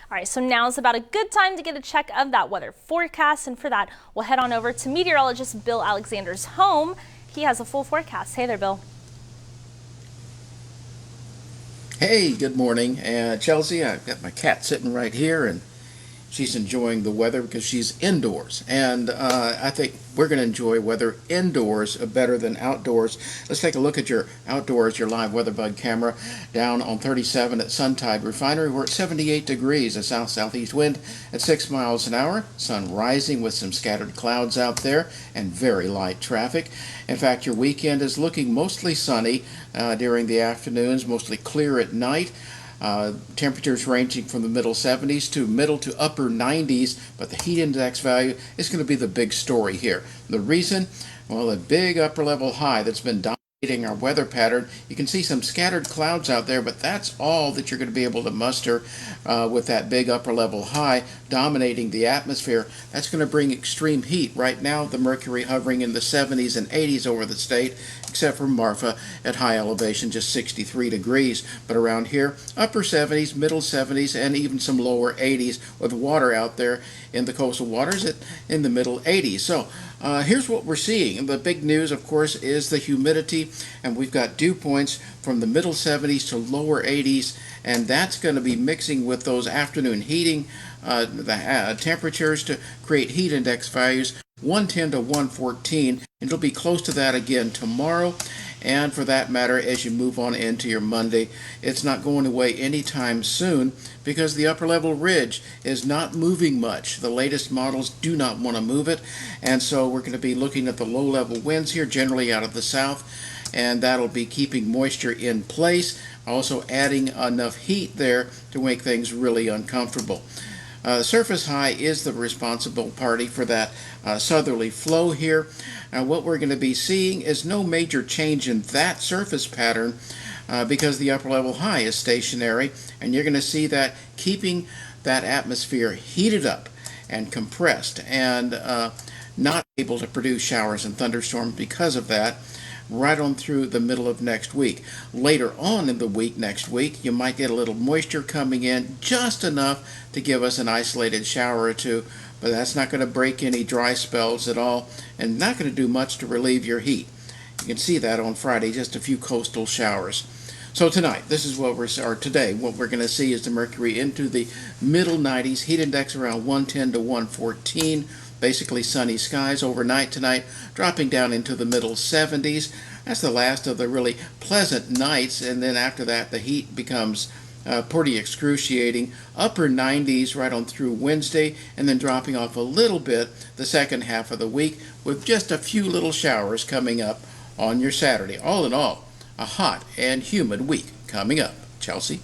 All right, so now's about a good time to get a check of that weather forecast. And for that, we'll head on over to meteorologist Bill Alexander's home. He has a full forecast. Hey there, Bill. Hey, good morning. Chelsea, I've got my cat sitting right here, and she's enjoying the weather because she's indoors. And I think we're going to enjoy weather indoors better than outdoors. Let's take a look at your outdoors, your live weather bug camera. Down on 37 at Suntide Refinery, we're at 78 degrees, a south-southeast wind at 6 miles an hour. Sun rising with some scattered clouds out there and very light traffic. In fact, your weekend is looking mostly sunny during the afternoons, mostly clear at night. Temperatures ranging from the middle 70s to middle to upper 90s, but the heat index value is going to be the big story here. The reason? Well, a big upper level high that's been dominating our weather pattern. You can see some scattered clouds out there, but that's all that you're going to be able to muster with that big upper level high dominating the atmosphere. That's going to bring extreme heat. Right now, the mercury hovering in the 70s and 80s over the state, except for Marfa at high elevation, just 63 degrees. But around here, upper 70s, middle 70s, and even some lower 80s with water out there in the coastal waters in the middle 80s. So here's what we're seeing. The big news, of course, is the humidity, and we've got dew points from the middle 70s to lower 80s, and that's going to be mixing with those afternoon heating temperatures to create heat index values 110 to 114. It'll be close to that again tomorrow. And for that matter, as you move on into your Monday, it's not going away anytime soon because the upper level ridge is not moving much. The latest models do not want to move it. And so we're going to be looking at the low level winds here, generally out of the south. And that'll be keeping moisture in place, also adding enough heat there to make things really uncomfortable. Surface high is the responsible party for that southerly flow here. What we're going to be seeing is no major change in that surface pattern because the upper level high is stationary, and you're going to see that keeping that atmosphere heated up and compressed and not able to produce showers and thunderstorms because of that right on through the middle of next week. Later on in the week, next week, you might get a little moisture coming in, just enough to give us an isolated shower or two, but that's not going to break any dry spells at all and not going to do much to relieve your heat. You can see that on Friday, just a few coastal showers. So tonight, today, what we're going to see is the mercury into the middle 90s, heat index around 110 to 114, basically sunny skies overnight tonight, dropping down into the middle 70s. That's the last of the really pleasant nights, and then after that, the heat becomes pretty excruciating. Upper 90s right on through Wednesday, and then dropping off a little bit the second half of the week with just a few little showers coming up on your Saturday. All in all, a hot and humid week coming up. Chelsea?